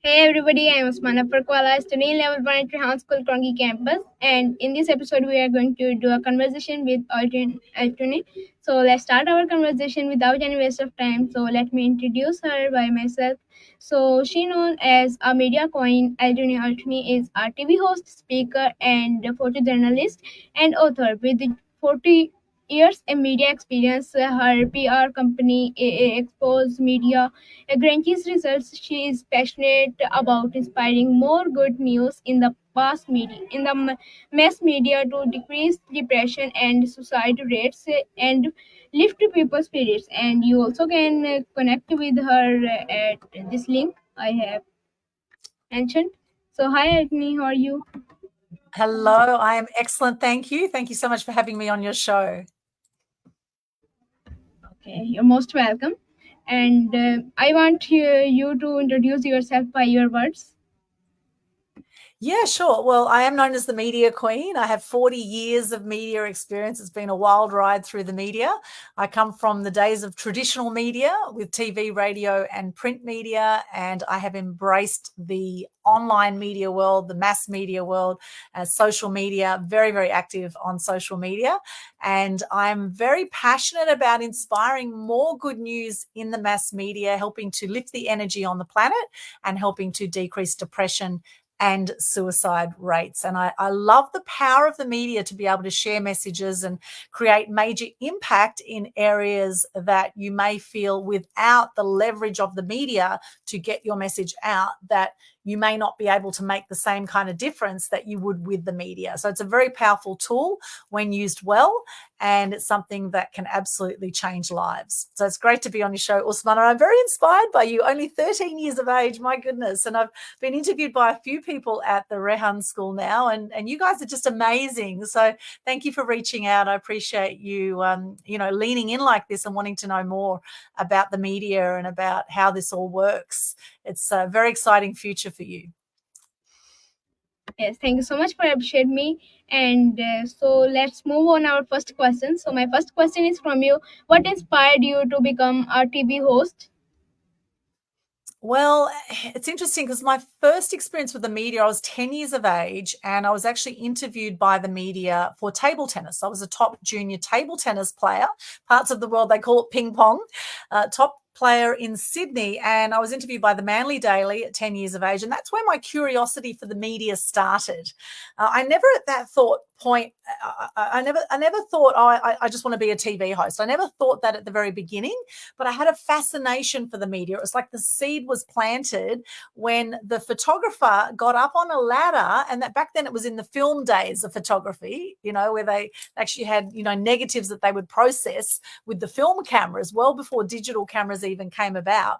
Hey everybody, I am Usman Aldwny Altuney School, Krongi campus, and in this episode we are going to do a conversation with Altuney. So let's start our conversation without any waste of time. So let me introduce her by myself. So she known as a media queen. Aldwny Altuney is a TV host, speaker, and photojournalist and author with 40 years in media experience. Her PR company Expose Media guarantees results. She is passionate about inspiring more good news in the mass media to decrease depression and suicide rates and lift people's spirits. And you also can connect with her at this link I have mentioned. So hi Agni, how are you? Hello, I am excellent. Thank you. Thank you so much for having me on your show. Okay, you're most welcome. And I want you to introduce yourself by your words. Yeah, sure. Well, I am known as the media queen. I have 40 years of media experience. It's been a wild ride through the media. I come from the days of traditional media with TV, radio, and print media, and I have embraced the online media world, the mass media world, social media, very, very active on social media. And I'm very passionate about inspiring more good news in the mass media, helping to lift the energy on the planet and helping to decrease depression and suicide rates. And I love the power of the media to be able to share messages and create major impact in areas that you may feel without the leverage of the media to get your message out, that you may not be able to make the same kind of difference that you would with the media. So it's a very powerful tool when used well, and it's something that can absolutely change lives. So it's great to be on your show, Usman, and I'm very inspired by you. Only 13 years of age, my goodness. And I've been interviewed by a few people at the Rehan School now, and you guys are just amazing. So thank you for reaching out. I appreciate you, leaning in like this and wanting to know more about the media and about how this all works. It's a very exciting future for you. Yes, thank you so much for appreciating me. And so let's move on our first question. So my first question is from you. What inspired you to become a TV host? Well, it's interesting because my first experience with the media, I was 10 years of age and I was actually interviewed by the media for table tennis. I was a top junior table tennis player. Parts of the world, they call it ping pong. Top player in Sydney, and I was interviewed by the Manly Daily at 10 years of age, and that's where my curiosity for the media started. I never at that thought point, I never thought, I just want to be a TV host. I never thought that at the very beginning, but I had a fascination for the media. It was like the seed was planted when the photographer got up on a ladder, and that back then it was in the film days of photography, where they actually had, negatives that they would process with the film cameras well before digital cameras even came about.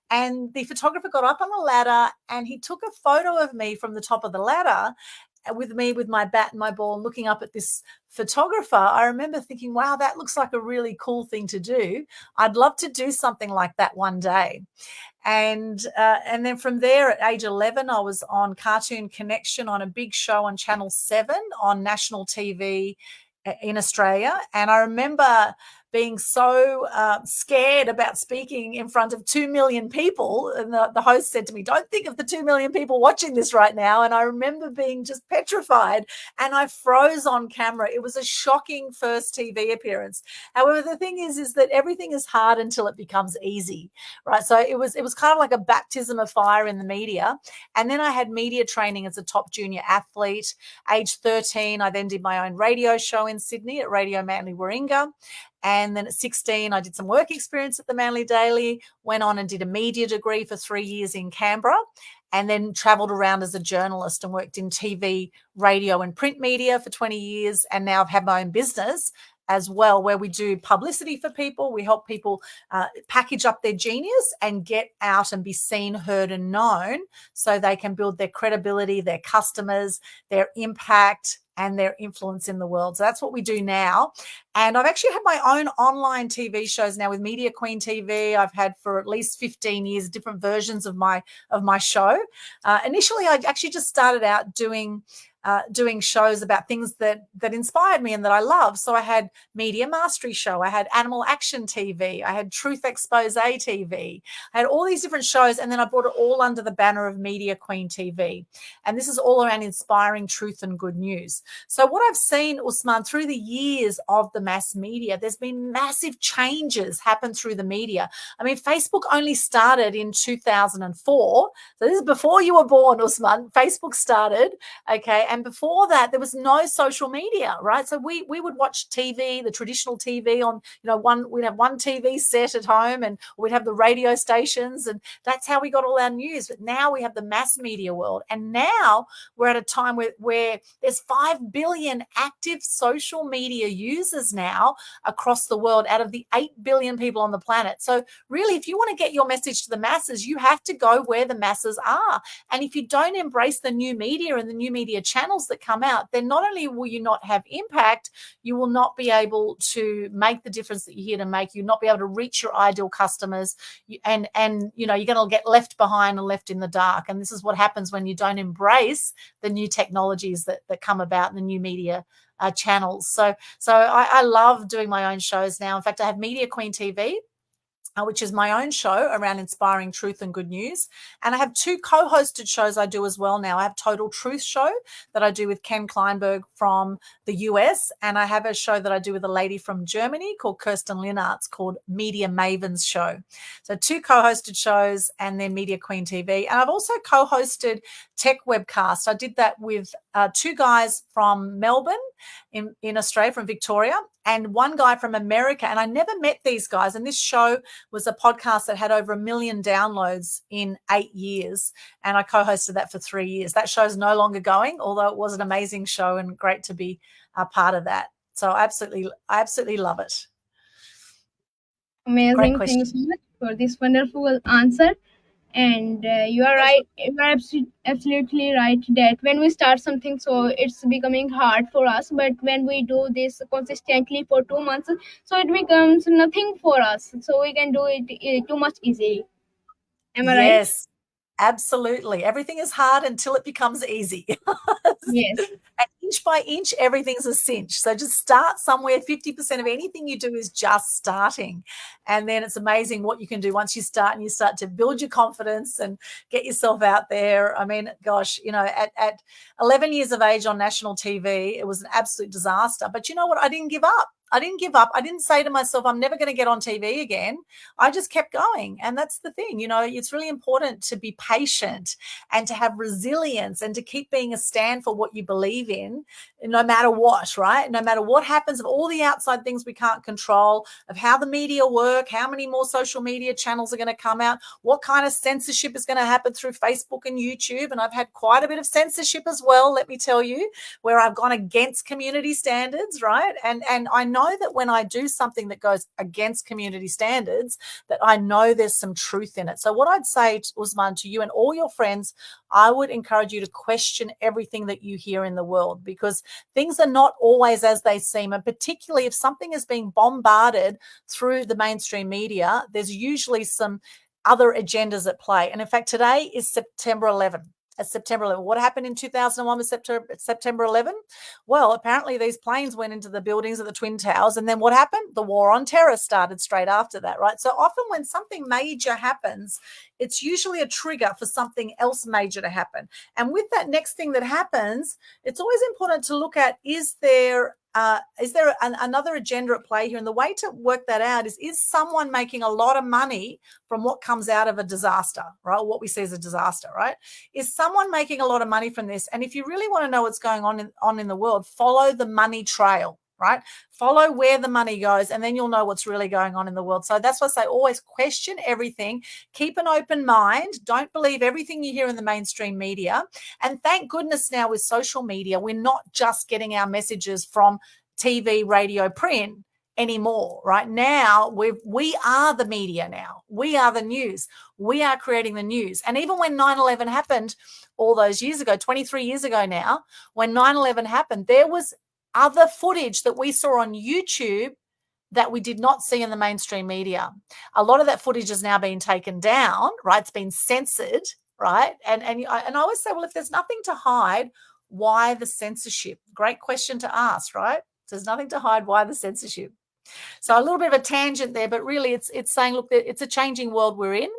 And the photographer got up on a ladder and he took a photo of me from the top of the ladder with me with my bat and my ball and looking up at this photographer. I remember thinking, wow, that looks like a really cool thing to do. I'd love to do something like that one day. And then from there at age 11, I was on Cartoon Connection on a big show on Channel 7 on national TV in Australia. And I remember being so scared about speaking in front of 2 million people. And the host said to me, don't think of the 2 million people watching this right now. And I remember being just petrified and I froze on camera. It was a shocking first TV appearance. However, the thing is that everything is hard until it becomes easy, right? So it was kind of like a baptism of fire in the media. And then I had media training as a top junior athlete. Age 13, I then did my own radio show in Sydney at Radio Manly Warringah. And then at 16, I did some work experience at the Manly Daily, went on and did a media degree for 3 years in Canberra, and then traveled around as a journalist and worked in TV, radio, and print media for 20 years. And now I've had my own business as well, where we do publicity for people. We help people package up their genius and get out and be seen, heard, and known so they can build their credibility, their customers, their impact, and their influence in the world. So that's what we do now. And I've actually had my own online TV shows now with Media Queen TV. I've had for at least 15 years different versions of my show. Initially, I actually just started out doing doing shows about things that inspired me and that I love. So I had Media Mastery Show, I had Animal Action TV, I had Truth Expose TV, I had all these different shows, and then I brought it all under the banner of Media Queen TV. And this is all around inspiring truth and good news. So what I've seen, Usman, through the years of the mass media, there's been massive changes happen through the media. I mean, Facebook only started in 2004. So this is before you were born, Usman. Facebook started, okay? And before that, there was no social media, right? So we would watch TV, the traditional TV on, we'd have one TV set at home, and we'd have the radio stations, and that's how we got all our news. But now we have the mass media world. And now we're at a time where there's 5 billion active social media users now across the world out of the 8 billion people on the planet. So really, if you want to get your message to the masses, you have to go where the masses are. And if you don't embrace the new media and the new media channels that come out, then not only will you not have impact, you will not be able to make the difference that you're here to make. You'll not be able to reach your ideal customers, and you're going to get left behind and left in the dark. And this is what happens when you don't embrace the new technologies that come about in the new media channels. So I love doing my own shows now. In fact, I have Media Queen TV, which is my own show around inspiring truth and good news. And I have 2 co-hosted shows I do as well now. I have Total Truth Show that I do with Ken Kleinberg from the US, and I have a show that I do with a lady from Germany called Kirsten Linartz called Media Mavens Show. So 2 co-hosted shows, and then Media Queen TV. And I've also co-hosted Tech Webcast. I did that with 2 guys from Melbourne in Australia, from Victoria, and 1 guy from America. And I never met these guys. And this show was a podcast that had over 1 million downloads in 8 years. And I co-hosted that for 3 years. That show's no longer going, although it was an amazing show and great to be a part of that. So I absolutely love it. Amazing. Thank you so much for this wonderful answer. And you are right. You are absolutely right that when we start something, so it's becoming hard for us. But when we do this consistently for 2 months, so it becomes nothing for us. So we can do it too much easily. Am I right? Yes, absolutely. Everything is hard until it becomes easy. Yes. And inch by inch, everything's a cinch. So just start somewhere. 50% of anything you do is just starting. And then it's amazing what you can do once you start, and you start to build your confidence and get yourself out there. I mean, gosh, at 11 years of age on national TV, it was an absolute disaster. But you know what? I didn't give up. I didn't say to myself, I'm never going to get on TV again. I just kept going. And that's the thing, it's really important to be patient and to have resilience and to keep being a stand for what you believe in, no matter what, right? No matter what happens, of all the outside things we can't control, of how the media work, how many more social media channels are going to come out, what kind of censorship is going to happen through Facebook and YouTube. And I've had quite a bit of censorship as well, let me tell you, where I've gone against community standards, right? And I know that when I do something that goes against community standards, that I know there's some truth in it. So what I'd say, Usman, to you and all your friends, I would encourage you to question everything that you hear in the world, because things are not always as they seem. And particularly if something is being bombarded through the mainstream media, there's usually some other agendas at play. And in fact, today is September 11. September 11. What happened in 2001 with September 11? Well, apparently these planes went into the buildings of the Twin Towers, and then what happened? The war on terror started straight after that, right? So often when something major happens, it's usually a trigger for something else major to happen. And with that next thing that happens, it's always important to look at, is there another agenda at play here? And the way to work that out is someone making a lot of money from what comes out of a disaster, right? Or what we see as a disaster, right? Is someone making a lot of money from this? And if you really want to know what's going on in the world, follow the money trail, right? Follow where the money goes, and then you'll know what's really going on in the world. So that's why I say always question everything. Keep an open mind. Don't believe everything you hear in the mainstream media. And thank goodness now with social media, we're not just getting our messages from TV, radio, print anymore, right? Now we are the media now. We are the news. We are creating the news. And even when 9/11 happened all those years ago, 23 years ago now, when 9/11 happened, there was other footage that we saw on YouTube that we did not see in the mainstream media. A lot of that footage has now been taken down, right? It's been censored, right? And I always say, well, if there's nothing to hide, Why the censorship? Great question to ask, right? There's nothing to hide. Why the censorship? So a little bit of a tangent there, but really it's saying, look, it's a changing world we're in.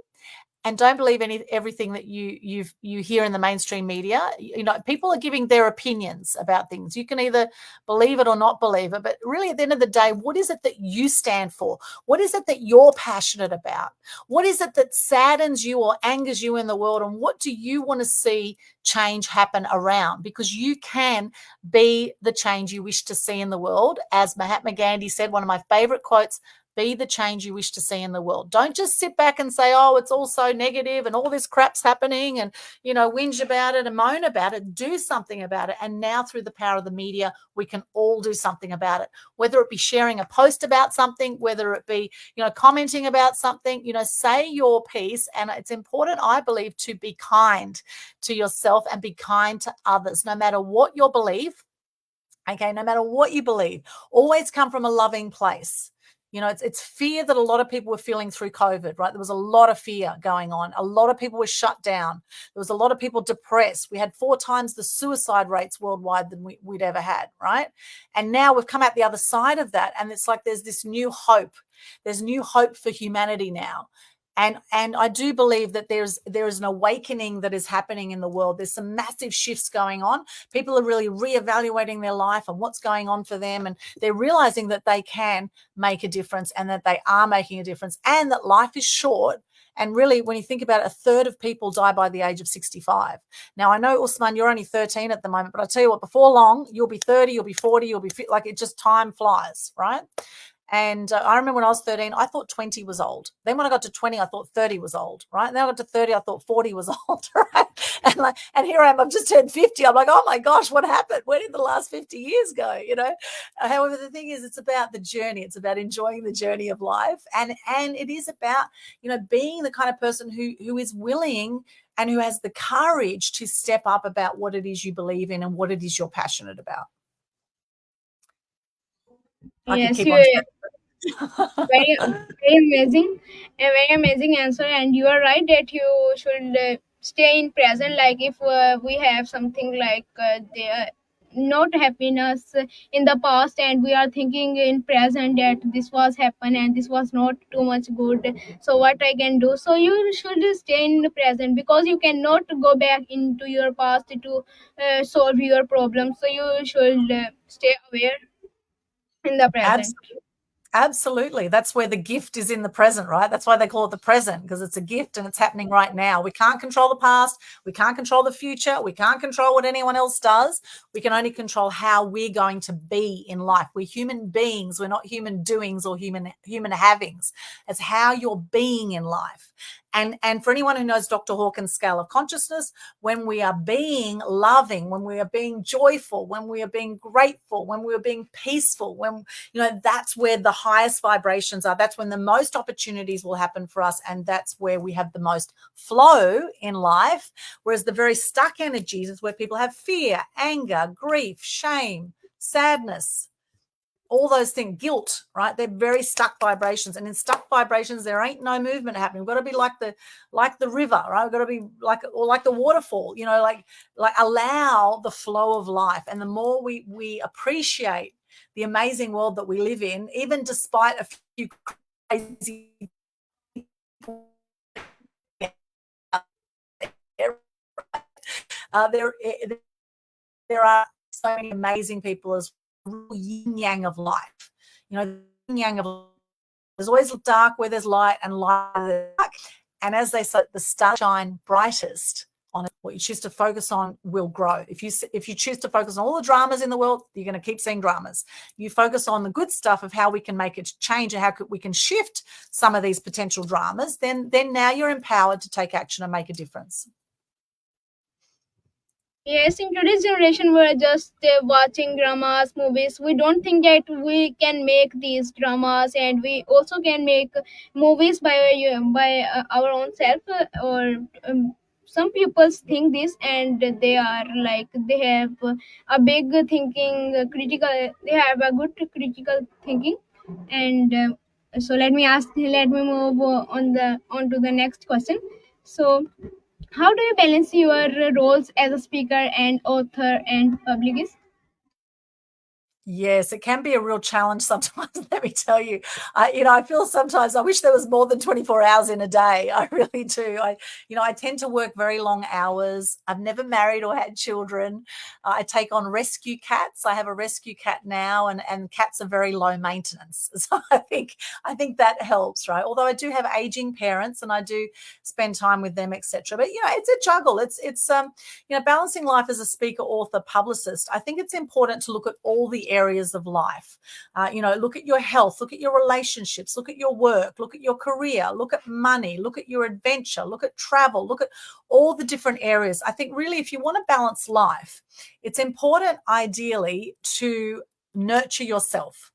And don't believe everything that you hear in the mainstream media. You know, people are giving their opinions about things. You can either believe it or not believe it, but really at the end of the day, what is it that you stand for? What is it that you're passionate about? What is it that saddens you or angers you in the world? And what do you want to see change happen around? Because you can be the change you wish to see in the world. As Mahatma Gandhi said, one of my favorite quotes, be the change you wish to see in the world. Don't just sit back and say, oh, it's all so negative and all this crap's happening and, you know, whinge about it and moan about it. Do something about it. And now through the power of the media, we can all do something about it, whether it be sharing a post about something, whether it be, you know, commenting about something, you know, say your piece. And it's important, I believe, to be kind to yourself and be kind to others, no matter what your belief. Okay, no matter what you believe, always come from a loving place. You know, it's fear that a lot of people were feeling through COVID, right? There was a lot of fear going on. A lot of people were shut down. There was a lot of people depressed. We had 4 times the suicide rates worldwide than we'd ever had, right? And now we've come out the other side of that. And it's like there's this new hope. There's new hope for humanity now. And I do believe that there is an awakening that is happening in the world. There's some massive shifts going on. People are really reevaluating their life and what's going on for them. And they're realizing that they can make a difference and that they are making a difference and that life is short. And really, when you think about it, a third of people die by the age of 65. Now, I know, Usman, you're only 13 at the moment, but I tell you what, before long, you'll be 30, you'll be 40, you'll be like it just time flies, right? And I remember when I was 13, I thought 20 was old. Then when I got to 20, I thought 30 was old, right? And then I got to 30, I thought 40 was old, right? And here I am, I've just turned 50. I'm like, oh my gosh, what happened? Where did the last 50 years go? You know? However, the thing is, it's about the journey. It's about enjoying the journey of life. And it is about, you know, being the kind of person who is willing and who has the courage to step up about what it is you believe in and what it is you're passionate about. I could Yes, keep you on very very amazing, a very amazing answer. And you are right that you should stay in present. Like if we have something like the not happiness in the past and we are thinking in present that this was happen and this was not too much good, so what I can do, so you should stay in the present because you cannot go back into your past to solve your problems. So you should stay aware in the present. Absolutely. That's where the gift is in the present, right? That's why they call it the present, because it's a gift and it's happening right now. We can't control the past. We can't control the future. We can't control what anyone else does. We can only control how we're going to be in life. We're human beings. We're not human doings or human havings. It's how you're being in life. And for anyone who knows Dr. Hawkins' scale of consciousness, when we are being loving, when we are being joyful, when we are being grateful, when we are being peaceful, when, you know, that's where the highest vibrations are. That's when the most opportunities will happen for us. And that's where we have the most flow in life. Whereas the very stuck energies is where people have fear, anger, grief, shame, sadness, all those things, guilt, right? They're very stuck vibrations. And in stuck vibrations, there ain't no movement happening. We've got to be like the river, right? We've got to be like the waterfall, you know, like allow the flow of life. And the more we appreciate the amazing world that we live in, even despite a few crazy people, there are so many amazing people as yin yang of life. You know, yin yang of there's always dark where there's light and light where there's dark. And as they say, the stars shine brightest on it. What you choose to focus on will grow. If you choose to focus on all the dramas in the world, you're going to keep seeing dramas. You focus on the good stuff of how we can make it change and how we can shift some of these potential dramas, then now you're empowered to take action and make a difference. Yes, in today's generation, we're just watching dramas, movies. We don't think that we can make these dramas, and we also can make movies by our own self. Or some people think this, and they are like they have a big thinking, critical. They have a good critical thinking, and so let me move on to the next question. So How do you balance your roles as a speaker and author and publicist? Yes, it can be a real challenge sometimes, let me tell you. I feel sometimes I wish there was more than 24 hours in a day. I really do. I tend to work very long hours. I've never married or had children. I take on rescue cats. I have a rescue cat now, and cats are very low maintenance. So I think that helps, right? Although I do have aging parents and I do spend time with them, etc. But it's a juggle. It's balancing life as a speaker, author, publicist. I think it's important to look at all the areas of life. Look at your health, look at your relationships, look at your work, look at your career, look at money, look at your adventure, look at travel, look at all the different areas. I think really, if you want to balance life, it's important, ideally, to nurture yourself.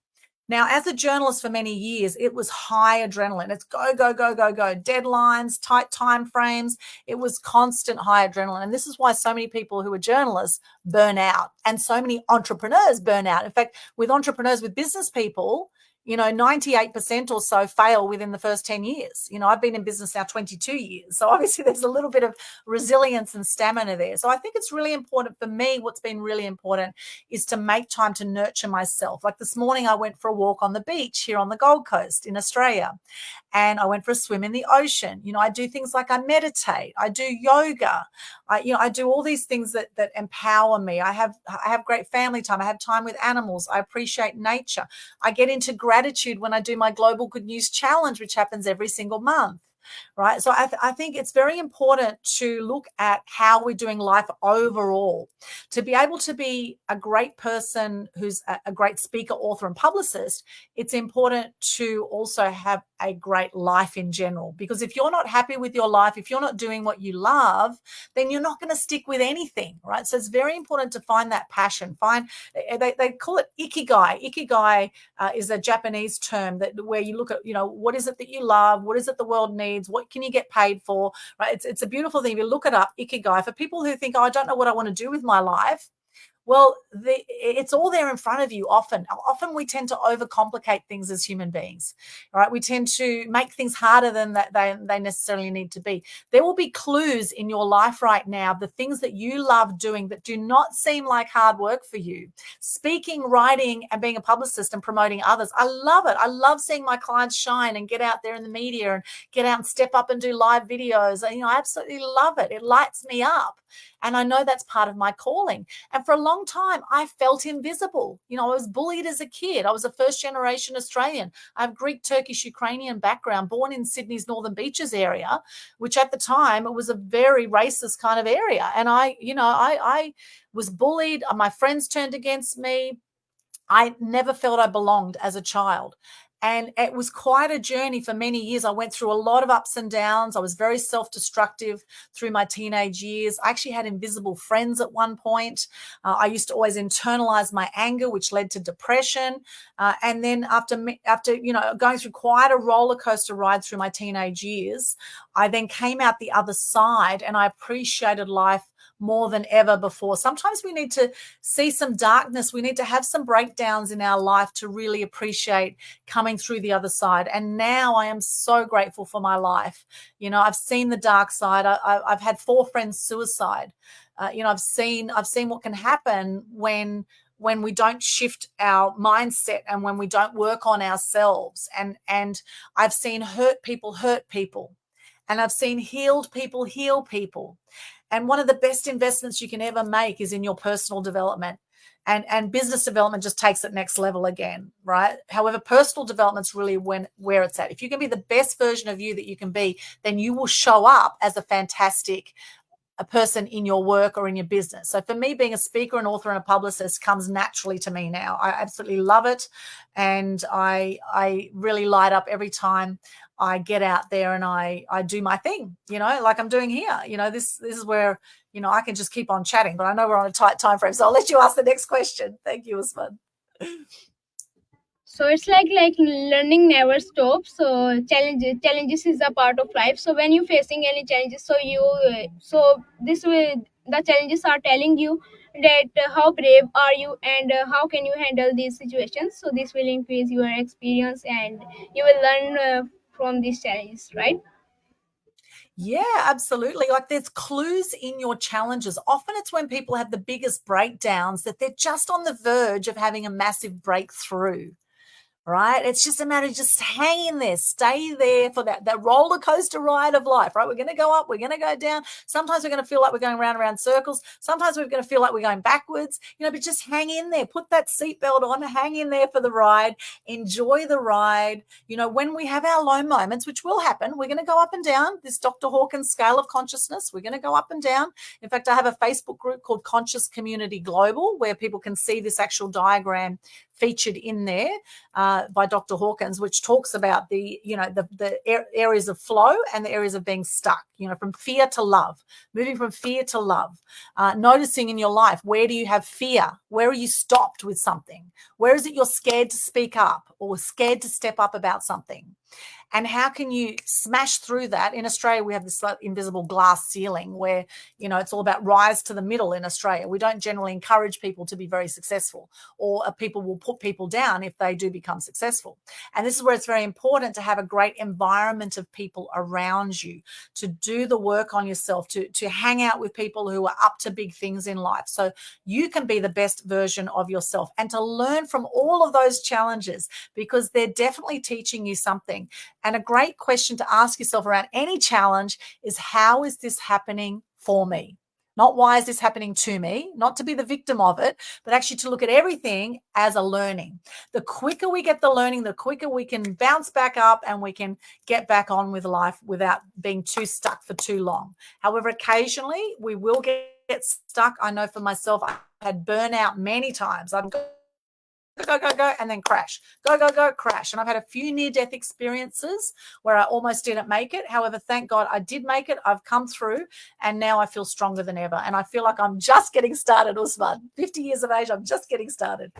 Now, as a journalist for many years, it was high adrenaline. It's go, go, go, go, go, deadlines, tight time frames. It was constant high adrenaline. And this is why so many people who are journalists burn out and so many entrepreneurs burn out. In fact, with entrepreneurs, with business people, 98% or so fail within the first 10 years. I've been in business now 22 years. So obviously there's a little bit of resilience and stamina there. So I think it's really important for me. What's been really important is to make time to nurture myself. Like this morning, I went for a walk on the beach here on the Gold Coast in Australia, and I went for a swim in the ocean. I do things like I meditate, I do yoga, I do all these things that empower me. I have great family time. I have time with animals. I appreciate nature. I get into gratitude when I do my Global Good News Challenge, which happens every single month. Right. So I think it's very important to look at how we're doing life overall. To be able to be a great person who's a great speaker, author, and publicist, it's important to also have a great life in general. Because if you're not happy with your life, if you're not doing what you love, then you're not going to stick with anything. Right. So it's very important to find that passion. They call it ikigai. Ikigai is a Japanese term where you look at, what is it that you love? What is it the world needs? What can you get paid for? Right? It's a beautiful thing. If you look it up, ikigai, for people who think, oh, I don't know what I want to do with my life. Well, it's all there in front of you often. Often we tend to overcomplicate things as human beings, right? We tend to make things harder than that they necessarily need to be. There will be clues in your life right now, the things that you love doing that do not seem like hard work for you. Speaking, writing, and being a publicist and promoting others. I love it. I love seeing my clients shine and get out there in the media and get out and step up and do live videos. I absolutely love it. It lights me up. And I know that's part of my calling. And for a long time, I felt invisible. I was bullied as a kid. I was a first generation Australian. I have Greek, Turkish, Ukrainian background, born in Sydney's Northern Beaches area, which at the time it was a very racist kind of area. And I was bullied. My friends turned against me. I never felt I belonged as a child. And it was quite a journey for many years. I went through a lot of ups and downs. I was very self destructive through my teenage years. I actually had invisible friends at one point. I used to always internalize my anger, which led to depression. And then after going through quite a roller coaster ride through my teenage years, I then came out the other side and I appreciated life more than ever before. Sometimes we need to see some darkness. We need to have some breakdowns in our life to really appreciate coming through the other side. And now I am so grateful for my life. I've seen the dark side. I've had 4 friends suicide. I've seen what can happen when we don't shift our mindset and when we don't work on ourselves. And I've seen hurt people hurt people. And I've seen healed people heal people. And one of the best investments you can ever make is in your personal development. And business development just takes it next level again, right? However, personal development's really where it's at. If you can be the best version of you that you can be, then you will show up as a fantastic a person in your work or in your business. So for me, being a speaker, an author, and a publicist comes naturally to me now. I absolutely love it, and I really light up every time I get out there and I do my thing. Like I'm doing here. This is where I can just keep on chatting, but I know we're on a tight time frame, so I'll let you ask the next question. Thank you, Usman. So it's like learning never stops. So challenges is a part of life. So when you're facing any challenges, so this will the challenges are telling you that how brave are you and how can you handle these situations. So this will increase your experience and you will learn from these challenges, right? Yeah, absolutely. Like there's clues in your challenges. Often it's when people have the biggest breakdowns that they're just on the verge of having a massive breakthrough. Right? It's just a matter of just hanging there, stay there for that roller coaster ride of life, right? We're going to go up, we're going to go down. Sometimes we're going to feel like we're going round and round circles. Sometimes we're going to feel like we're going backwards, but just hang in there, put that seatbelt on, hang in there for the ride, enjoy the ride. When we have our low moments, which will happen, we're going to go up and down this Dr. Hawkins scale of consciousness. We're going to go up and down. In fact, I have a Facebook group called Conscious Community Global where people can see this actual diagram featured in there by Dr. Hawkins, which talks about the areas of flow and the areas of being stuck, from fear to love, moving from fear to love, noticing in your life, where do you have fear? Where are you stopped with something? Where is it you're scared to speak up or scared to step up about something? And how can you smash through that? In Australia, we have this invisible glass ceiling where, it's all about rise to the middle in Australia. We don't generally encourage people to be very successful, or people will put people down if they do become successful. And this is where it's very important to have a great environment of people around you, to do the work on yourself, to hang out with people who are up to big things in life so you can be the best version of yourself, and to learn from all of those challenges because they're definitely teaching you something. And a great question to ask yourself around any challenge is, how is this happening for me? Not why is this happening to me, not to be the victim of it, but actually to look at everything as a learning. The quicker we get the learning, the quicker we can bounce back up and we can get back on with life without being too stuck for too long. However, occasionally we will get stuck. I know for myself, I had burnout many times. I've go, and then crash. Go, crash. And I've had a few near-death experiences where I almost didn't make it. However, thank God I did make it. I've come through, and now I feel stronger than ever. And I feel like I'm just getting started, Usman. 50 years of age, I'm just getting started.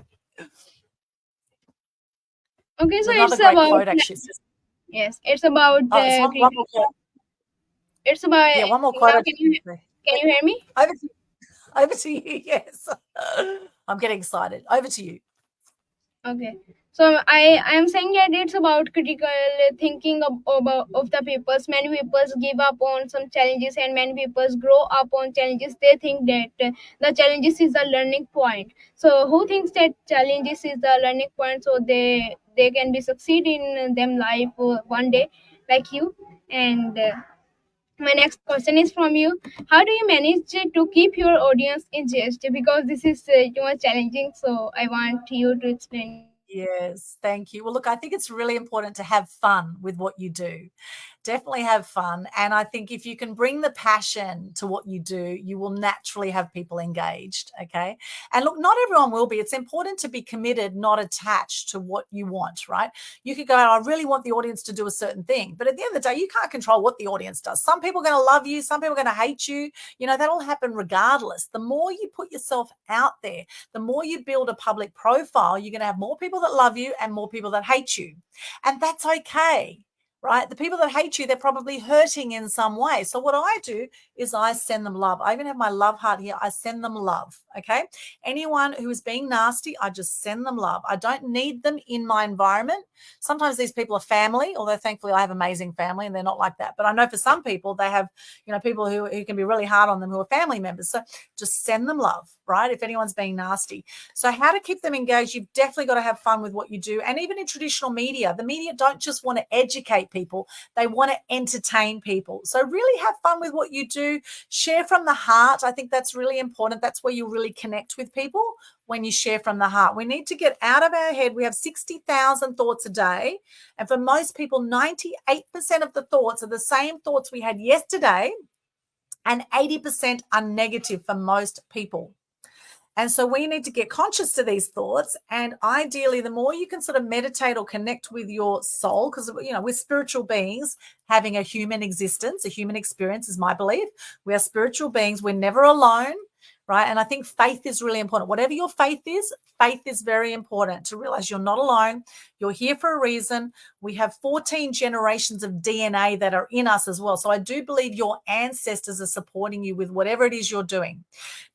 Okay, so Another it's great about, quote, actually. yes, it's about One more quote. it's about Yeah, one more now. quote. Can you hear me? Over to you. Yes. I'm getting excited. Over to you. Okay. So I am saying that it's about critical thinking of the peoples. Many peoples give up on some challenges, and many peoples grow up on challenges. They think that the challenges is the learning point. So who thinks that challenges is the learning point, so they can be succeed in them life one day, like you. And my next question is from you. How do you manage to keep your audience engaged? Because this is too much challenging. So I want you to explain. Yes, thank you. Well, look, I think it's really important to have fun with what you do. Definitely have fun. And I think if you can bring the passion to what you do, you will naturally have people engaged. Okay. And look, not everyone will be. It's important to be committed, not attached to what you want, right? You could go, I really want the audience to do a certain thing. But at the end of the day, you can't control what the audience does. Some people are going to love you, some people are going to hate you. That'll happen regardless. The more you put yourself out there, the more you build a public profile, you're going to have more people that love you and more people that hate you. And that's okay. Right? The people that hate you, they're probably hurting in some way. So what I do is I send them love. I even have my love heart here. I send them love. Okay. Anyone who is being nasty, I just send them love. I don't need them in my environment. Sometimes these people are family, although thankfully I have amazing family and they're not like that. But I know for some people, they have, people who can be really hard on them who are family members. So just send them love, right? If anyone's being nasty. So how to keep them engaged, you've definitely got to have fun with what you do. And even in traditional media, the media don't just want to educate people, they want to entertain people. So really have fun with what you do. Share from the heart. I think that's really important. That's where you really connect with people, when you share from the heart. We need to get out of our head. We have 60,000 thoughts a day. And for most people, 98% of the thoughts are the same thoughts we had yesterday, and 80% are negative for most people. And so we need to get conscious to these thoughts. And ideally, the more you can sort of meditate or connect with your soul, because, we're spiritual beings having a human existence, a human experience is my belief. We are spiritual beings. We're never alone. right? And I think faith is really important. Whatever your faith is very important to realize you're not alone. You're here for a reason. We have 14 generations of DNA that are in us as well. So I do believe your ancestors are supporting you with whatever it is you're doing.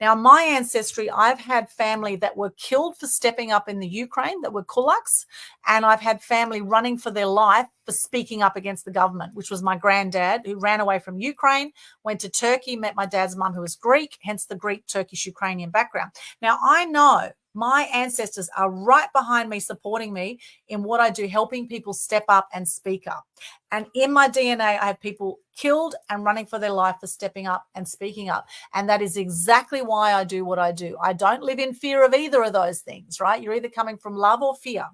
Now, my ancestry, I've had family that were killed for stepping up in the Ukraine, that were kulaks, and I've had family running for their life for speaking up against the government, which was my granddad, who ran away from Ukraine, went to Turkey, met my dad's mum, who was Greek, hence the Greek, Turkish, Ukrainian background. Now, I know my ancestors are right behind me, supporting me in what I do, helping people step up and speak up. And in my DNA, I have people killed and running for their life for stepping up and speaking up. And that is exactly why I do what I do. I don't live in fear of either of those things, right? You're either coming from love or fear.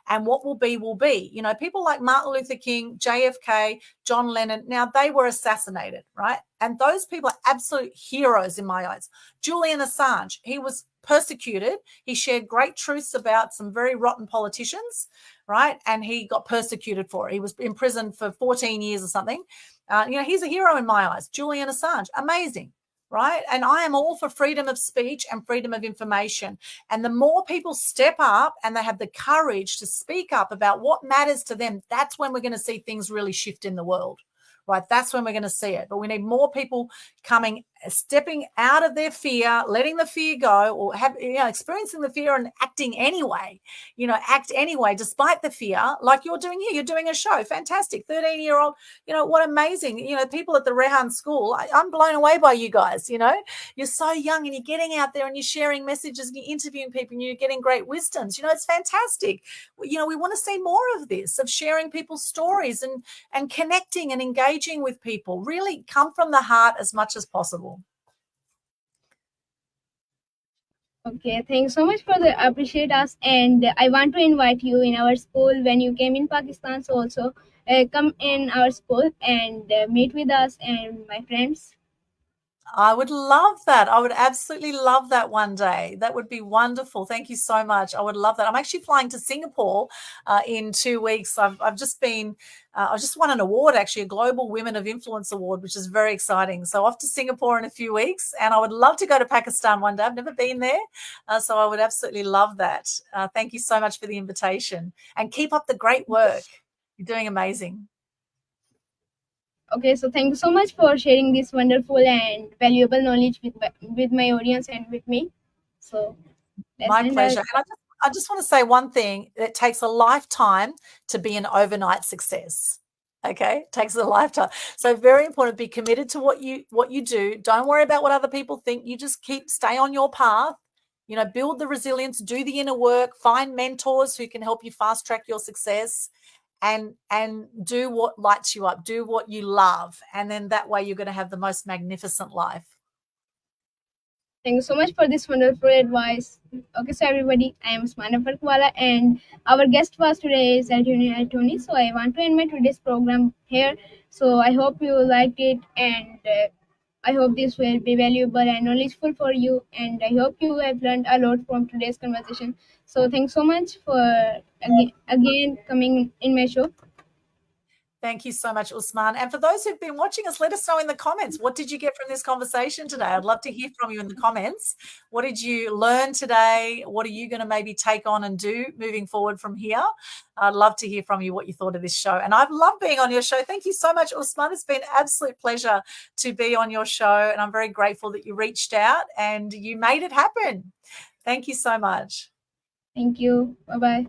And what will be, will be. You know, people like Martin Luther King, JFK, John Lennon, now they were assassinated, right? And those people are absolute heroes in my eyes. Julian Assange, he was persecuted. He shared great truths about some very rotten politicians, right? And he got persecuted for it. He was imprisoned for 14 years or something. You know, he's a hero in my eyes. Julian Assange, amazing, right? And I am all for freedom of speech and freedom of information. And the more people step up and they have the courage to speak up about what matters to them, that's when we're going to see things really shift in the world, right? That's when we're going to see it. But we need more people stepping out of their fear, letting the fear go, or experiencing the fear and acting anyway. Act anyway despite the fear, like you're doing here. You're doing a show, fantastic. 13-year-old, what amazing. People at the Rehan School, I'm blown away by you guys. You're so young and you're getting out there and you're sharing messages and you're interviewing people and you're getting great wisdoms. It's fantastic. We want to see more of this, of sharing people's stories and connecting and engaging with people. Really come from the heart as much as possible. Okay, thanks so much for the appreciate us, and I want to invite you in our school when you came in Pakistan. So also come in our school and meet with us and my friends. I would love that. I would absolutely love that one day. That would be wonderful. Thank you so much. I would love that. I'm actually flying to Singapore in 2 weeks. I've just been, I just won an award, actually, a Global Women of Influence Award, which is very exciting. So off to Singapore in a few weeks, and I would love to go to Pakistan one day. I've never been there, so I would absolutely love that. Thank you so much for the invitation, and keep up the great work. You're doing amazing. Okay, so thank you so much for sharing this wonderful and valuable knowledge with my audience and with me. So My pleasure. And I just want to say one thing. It takes a lifetime to be an overnight success. Okay, it takes a lifetime. So very important. Be committed to what you do. Don't worry about what other people think. You just stay on your path. Build the resilience, do the inner work, find mentors who can help you fast track your success, and do what lights you up. Do what you love, and then that way you're going to have the most magnificent life. Thank you so much for this wonderful advice. Okay, so everybody, I am Usman and our guest was today is Aldwny Altuney. So I want to end my today's program here. So I hope you liked it, and I hope this will be valuable and knowledgeable for you. And I hope you have learned a lot from today's conversation. So thanks so much for again coming in my show. Thank you so much, Usman. And for those who've been watching us, let us know in the comments, what did you get from this conversation today? I'd love to hear from you in the comments. What did you learn today? What are you going to maybe take on and do moving forward from here? I'd love to hear from you what you thought of this show. And I've loved being on your show. Thank you so much, Usman. It's been an absolute pleasure to be on your show. And I'm very grateful that you reached out and you made it happen. Thank you so much. Thank you. Bye-bye.